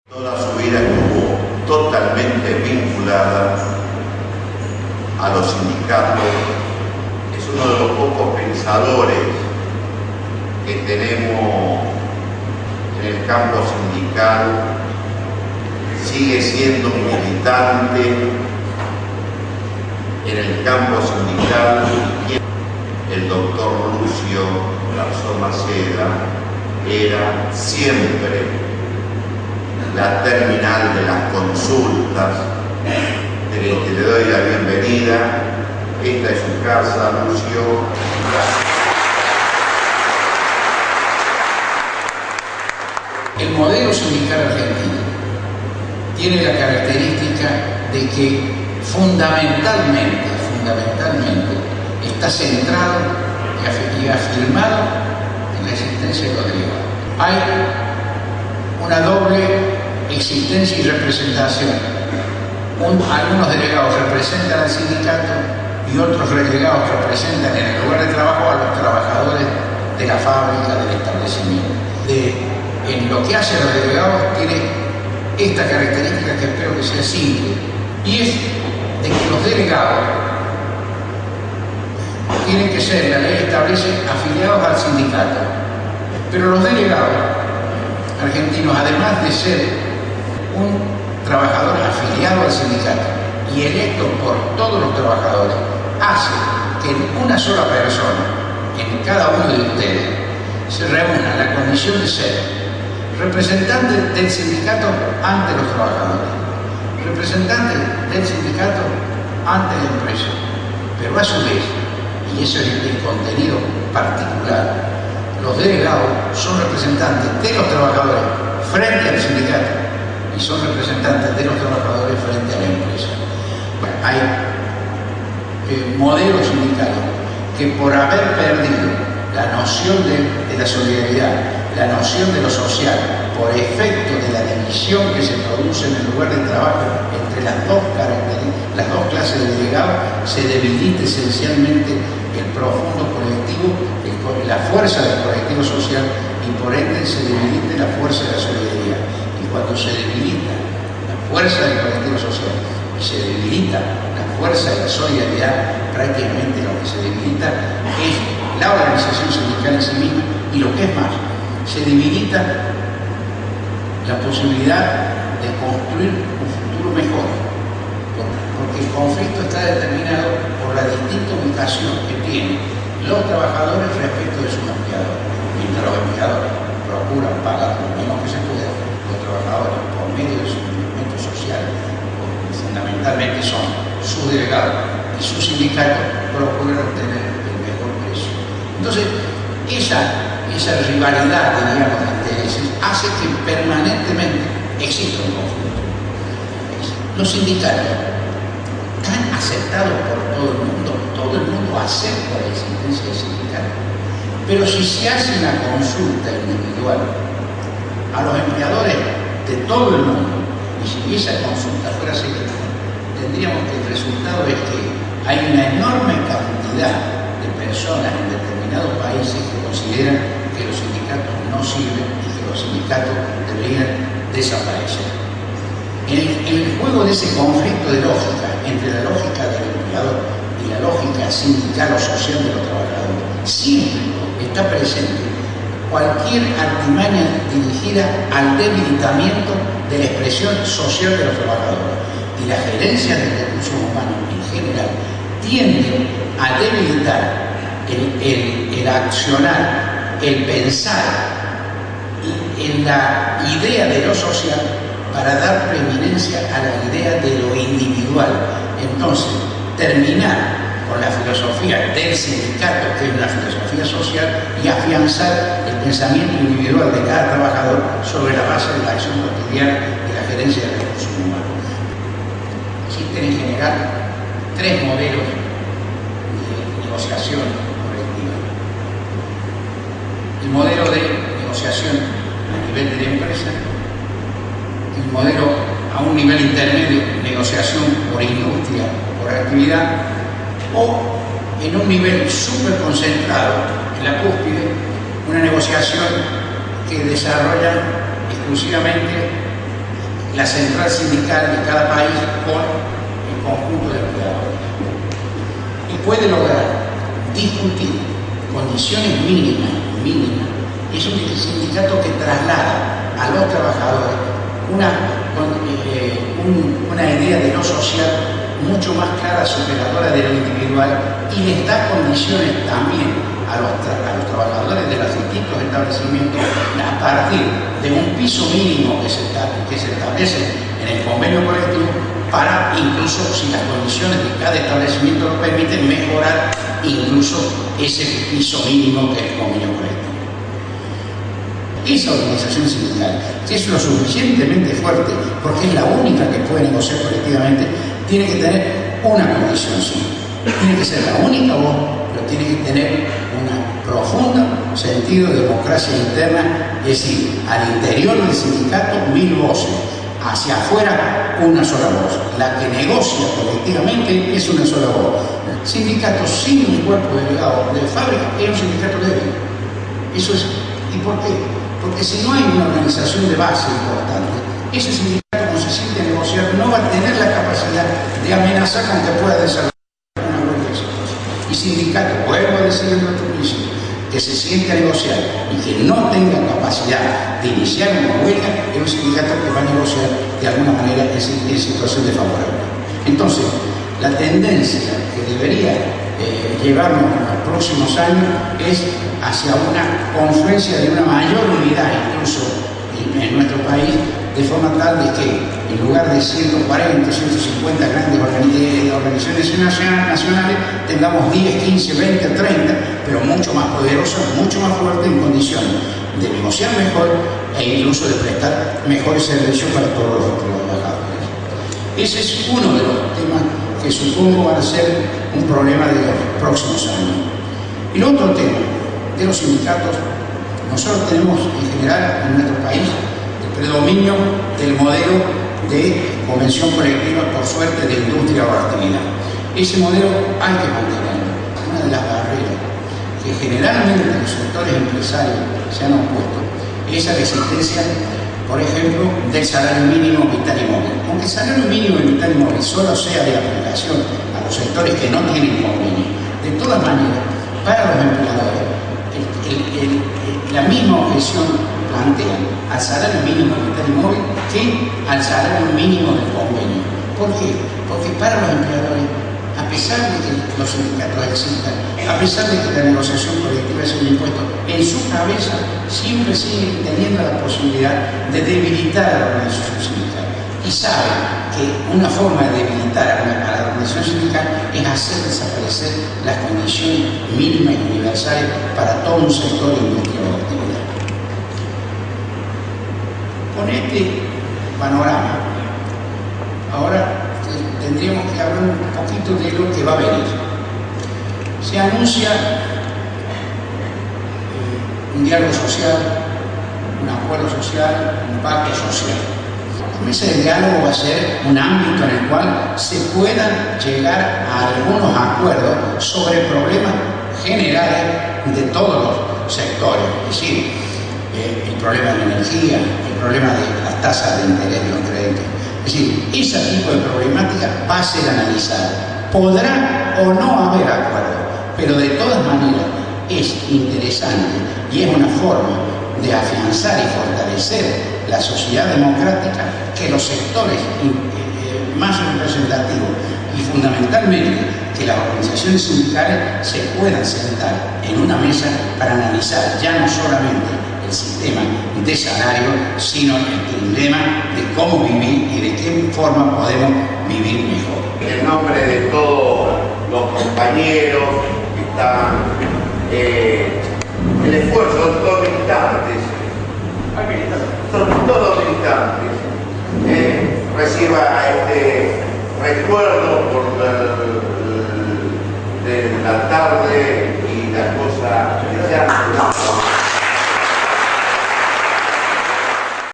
Toda su vida estuvo totalmente vinculada a los sindicatos. Es uno de los pocos pensadores que tenemos en el campo sindical. Sigue siendo militante en el campo sindical. El doctor Lucio Garzón Maceda era siempre la terminal de las consultas, de que le doy la bienvenida. Esta es su casa, Lucio. El modelo sindical argentino tiene la característica de que fundamentalmente está centrado y afirmado en la existencia de los delegados. Hay una doble existencia y representación. Algunos delegados representan al sindicato y otros delegados representan en el lugar de trabajo a los trabajadores de la fábrica, del establecimiento. En lo que hace a los delegados tiene esta característica que espero que sea simple, y es de que los delegados tienen que ser, la ley establece, afiliados al sindicato, pero los delegados argentinos, además de ser un trabajador afiliado al sindicato y electo por todos los trabajadores, hace que en una sola persona, en cada uno de ustedes, se reúna la condición de ser representante del sindicato ante los trabajadores, representante del sindicato ante la empresa, pero a su vez, y eso es el contenido particular, los delegados son representantes de los trabajadores frente al sindicato y son representantes de los trabajadores frente a la empresa. Bueno, hay modelos sindicales que, por haber perdido la noción de la solidaridad, la noción de lo social, por efecto de la división que se produce en el lugar de trabajo entre las dos clases de delegados, se debilita esencialmente el profundo colectivo, la fuerza del colectivo social, y por ende se debilita la fuerza de la solidaridad. Y cuando se debilita la fuerza del colectivo social y se debilita la fuerza de la solidaridad, prácticamente lo que se debilita es la organización sindical en sí misma, y lo que es más, se debilita la posibilidad de construir un futuro mejor, porque el conflicto está determinado por la distinta ubicación que tienen los trabajadores respecto de sus empleadores. Mientras los empleadores procuran pagar lo menos que se pueda, los trabajadores, por medio de sus instrumentos sociales, fundamentalmente son sus delegados y sus sindicatos, procuran obtener el mejor precio. Entonces, esa rivalidad, digamos, de intereses hace que permanentemente exista un conflicto. Los sindicatos están aceptados por todo el mundo acepta la existencia del sindicato, pero si se hace una consulta individual a los empleadores de todo el mundo, y si esa consulta fuera secreta, tendríamos que el resultado es que hay una enorme cantidad de personas en determinados países que consideran que los sindicatos no sirven y que los sindicatos deberían desaparecer. En el juego de ese conflicto de lógica entre la lógica del empleador y la lógica sindical o social de los trabajadores, siempre está presente cualquier artimaña dirigida al debilitamiento de la expresión social de los trabajadores. Y las gerencias de recursos humanos en general tienden a debilitar el accionar, el pensar en la idea de lo social para dar preeminencia a la idea de lo individual. Entonces, terminar con la filosofía del sindicato, que es una filosofía social, y afianzar el pensamiento individual de cada trabajador sobre la base de la acción cotidiana de la gerencia de recursos humanos. Existen en general tres modelos de negociación colectiva. El modelo de negociación a nivel de la empresa, el modelo a un nivel intermedio, negociación por industria, por actividad, o en un nivel súper concentrado, en la cúspide, una negociación que desarrolla exclusivamente la central sindical de cada país con el conjunto de empleadores. Y puede lograr discutir condiciones mínimas. Es un sindicato que traslada a los trabajadores una idea de lo social mucho más clara, superadora de lo individual, y les da condiciones también a los trabajadores de los distintos establecimientos a partir de un piso mínimo que se establece en el convenio colectivo, para incluso, si las condiciones de cada establecimiento lo permiten, mejorar incluso ese piso mínimo que es el convenio colectivo. Esa organización sindical, que es lo suficientemente fuerte porque es la única que puede negociar colectivamente, tiene que tener una condición, sí. Tiene que ser la única voz, pero tiene que tener un profundo sentido de democracia interna, es decir, al interior del sindicato 1000 voces, hacia afuera una sola voz. La que negocia colectivamente es una sola voz. Sindicato sin un cuerpo delegado de fábrica es un sindicato débil. Eso es. ¿Y por qué? Porque si no hay una organización de base importante, ese sindicato, cuando se siente a negociar, no va a tener la capacidad de amenazar con que pueda desarrollar una huelga exitosa. Y sindicato, vuelvo a decir en nuestro principio, que se siente a negociar y que no tenga capacidad de iniciar una huelga, es un sindicato que va a negociar de alguna manera en situación desfavorable. Entonces, la tendencia que debería llevarnos en los próximos años es hacia una confluencia de una mayor unidad, incluso en nuestro país, de forma tal de que en lugar de 140, 150 grandes organizaciones nacionales, tengamos 10, 15, 20, 30, pero mucho más poderosas, mucho más fuertes, en condiciones de negociar mejor e incluso de prestar mejores servicios para todos los trabajadores. Ese es uno de los temas que supongo van a ser un problema de los próximos años. Y el otro tema de los sindicatos, nosotros tenemos en general en nuestro país el predominio del modelo de convención colectiva, por suerte, de industria o actividad. Ese modelo hay que mantenerlo. Una de las barreras que generalmente los sectores empresarios se han opuesto es a la existencia, por ejemplo, del salario mínimo vital y móvil. Aunque el salario mínimo vital y móvil solo sea de aplicación a los sectores que no tienen convenio, de todas maneras, para los empleadores, la misma objeción plantea al salario mínimo vital y móvil que al salario mínimo del convenio. ¿Por qué? Porque para los empleadores, a pesar de que los sindicatos existan, a pesar de que la negociación colectiva es un impuesto, en su cabeza siempre siguen teniendo la posibilidad de debilitar a la organización sindical. Y saben que una forma de debilitar a la organización sindical es hacer desaparecer las condiciones mínimas y universales para todo un sector de industria o actividad. Con este panorama, ahora tendríamos que hablar un poquito de lo que va a venir. Se anuncia un diálogo social, un acuerdo social, un pacto social. La mesa de diálogo va a ser un ámbito en el cual se puedan llegar a algunos acuerdos sobre problemas generales de todos los sectores, es decir, el problema de la energía, el problema de las tasas de interés de los créditos. Es decir, ese tipo de problemática va a ser analizada. Podrá o no haber acuerdo, pero de todas maneras es interesante y es una forma de afianzar y fortalecer la sociedad democrática que los sectores más representativos y fundamentalmente que las organizaciones sindicales se puedan sentar en una mesa para analizar ya no solamente el sistema de salario, sino el dilema de cómo vivir y de qué forma podemos vivir mejor. En nombre de todos los compañeros que están, el esfuerzo de todos los militantes, son todos militantes, reciba este recuerdo por de la tarde y la cosa que se